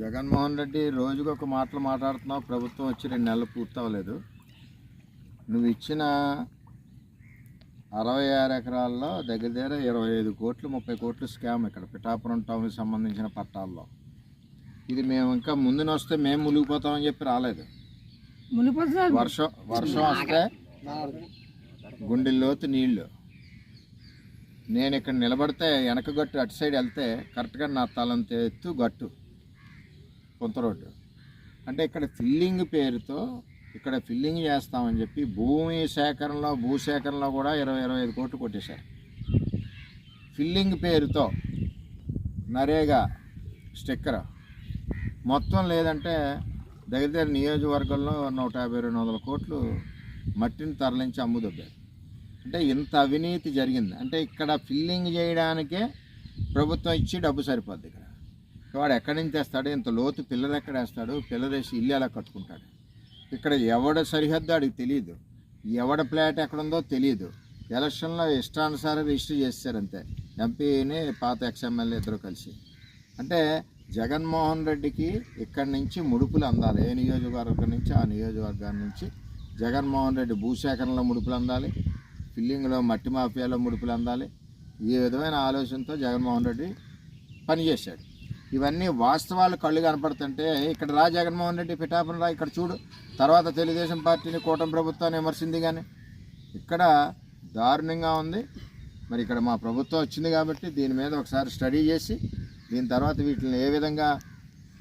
జగన్మోహన్ రెడ్డి రోజుకు ఒక మాటలు మాట్లాడుతున్నావు. ప్రభుత్వం వచ్చి 2 నెలలు పూర్తి అవ్వలేదు. నువ్వు ఇచ్చిన 66 ఎకరాల్లో దగ్గర దగ్గర 25 కోట్లు 30 కోట్లు స్కామ్ ఇక్కడ పిఠాపురం టౌన్కి సంబంధించిన పట్టాల్లో. ఇది మేము ఇంకా ముందున వస్తే మేము మునిగిపోతామని చెప్పి రాలేదు. వర్షం వస్తే గుండెల్లోతు నీళ్ళు. నేను ఇక్కడ నిలబడితే వెనక గట్టు అటు సైడ్ వెళ్తే కరెక్ట్గా నా తలంత ఎత్తు గట్టు కొంత రోడ్డు. అంటే ఇక్కడ ఫిల్లింగ్ పేరుతో ఇక్కడ ఫిల్లింగ్ చేస్తామని చెప్పి భూసేకరణలో కూడా 20-25 కోట్లు కొట్టేశారు. ఫిల్లింగ్ పేరుతో నరేగా స్టిక్కర్ మొత్తం లేదంటే దగ్గర దగ్గర నియోజకవర్గంలో 150-200 కోట్లు మట్టిని తరలించి అమ్ముదొబ్బారు. అంటే ఇంత అవినీతి జరిగింది. అంటే ఇక్కడ ఫిల్లింగ్ చేయడానికే ప్రభుత్వం ఇచ్చి డబ్బు సరిపోద్ది. ఇక్కడ వాడు ఎక్కడి నుంచి తెస్తాడు? ఇంత లోతు పిల్లర్ ఎక్కడ వేస్తాడు? పిల్లర్ వేసి ఇల్లు ఎలా కట్టుకుంటాడు? ఇక్కడ ఎవడ సరిహద్దు అడిగి తెలియదు, ఎవడ ప్లాట్ ఎక్కడుందో తెలియదు. ఎలక్షన్లో ఇష్టానుసారం రిజిస్టర్ చేస్తారంతే, ఎంపీని పాత ఎక్స్ఎమ్మెల్యే ఇద్దరు కలిసి. అంటే జగన్మోహన్ రెడ్డికి ఇక్కడి నుంచి ముడుపులు అందాలి. ఏ నియోజకవర్గం నుంచి ఆ నియోజకవర్గాన్ని నుంచి జగన్మోహన్ రెడ్డి భూసేకరణలో ముడుపులు అందాలి, ఫిల్లింగ్లో మట్టి మాఫియాలో ముడుపులు అందాలి. ఈ విధమైన ఆలోచనతో జగన్మోహన్ రెడ్డి పనిచేశాడు. ఇవన్నీ వాస్తవాలు కళ్ళు కనపడుతుంటే ఇక్కడ రా జగన్మోహన్ రెడ్డి పిఠాపురం రా, ఇక్కడ చూడు. తర్వాత తెలుగుదేశం పార్టీని కూటమి ప్రభుత్వాన్ని విమర్శింది. కానీ ఇక్కడ దారుణంగా ఉంది. మరి ఇక్కడ మా ప్రభుత్వం వచ్చింది కాబట్టి దీని మీద ఒకసారి స్టడీ చేసి దీని తర్వాత వీటిని ఏ విధంగా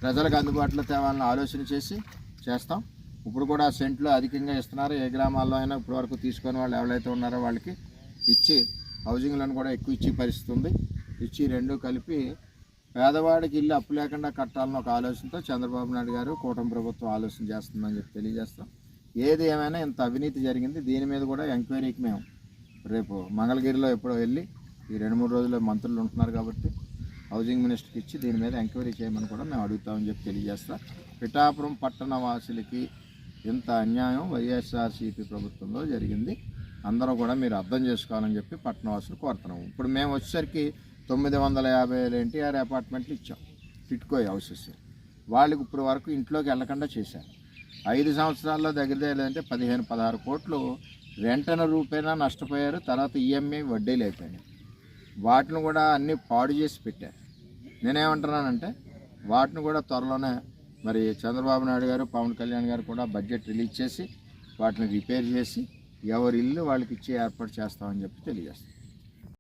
ప్రజలకు అందుబాటులో తేవాలని ఆలోచన చేసి చేస్తాం. ఇప్పుడు కూడా సెంట్లు అధికంగా ఇస్తున్నారు. ఏ గ్రామాల్లో అయినా ఇప్పటి వరకు తీసుకొని వాళ్ళు ఎవరైతే ఉన్నారో వాళ్ళకి ఇచ్చి హౌసింగ్లను కూడా ఎక్కువ ఇచ్చే పరిస్థితి ఉంది. ఇచ్చి రెండు కలిపి పేదవాడికి ఇల్లు అప్పు లేకుండా కట్టాలని ఒక ఆలోచనతో చంద్రబాబు నాయుడు గారు కూటమి ప్రభుత్వం ఆలోచన చేస్తుందని చెప్పి తెలియజేస్తాం. ఏది ఏమైనా ఇంత అవినీతి జరిగింది. దీని మీద కూడా ఎంక్వైరీకి మేము రేపు మంగళగిరిలో ఎప్పుడో వెళ్ళి ఈ 2-3 రోజుల్లో మంత్రులు ఉంటున్నారు కాబట్టి హౌసింగ్ మినిస్టర్కి ఇచ్చి దీని మీద ఎంక్వైరీ చేయమని కూడా మేము అడుగుతామని చెప్పి తెలియజేస్తాం. పిఠాపురం పట్టణ వాసులకి ఇంత అన్యాయం వైఎస్ఆర్సీపీ ప్రభుత్వంలో జరిగింది. అందరూ కూడా మీరు అర్థం చేసుకోవాలని చెప్పి పట్టణవాసులు కోరుతున్నాము. ఇప్పుడు మేము వచ్చేసరికి 950 ఎన్టీఆర్ అపార్ట్మెంట్లు ఇచ్చాం, టిట్కో హౌసెస్. వాళ్ళకి ఇప్పుడు వరకు ఇంట్లోకి వెళ్ళకుండా చేశారు. 5 సంవత్సరాల్లో దగ్గర లేదంటే 15-16 కోట్లు రెంటన రూపేణా నష్టపోయారు. తర్వాత ఈఎంఐ వడ్డీలు అయిపోయినాయి. వాటిని కూడా అన్నీ పాడు చేసి పెట్టారు. నేనేమంటున్నానంటే వాటిని కూడా త్వరలోనే మరి చంద్రబాబు నాయుడు గారు పవన్ కళ్యాణ్ గారు కూడా బడ్జెట్ రిలీజ్ చేసి వాటిని రిపేర్ చేసి ఎవరి ఇల్లు వాళ్ళకి ఇచ్చి ఏర్పాటు చేస్తామని చెప్పి తెలియజేస్తాం.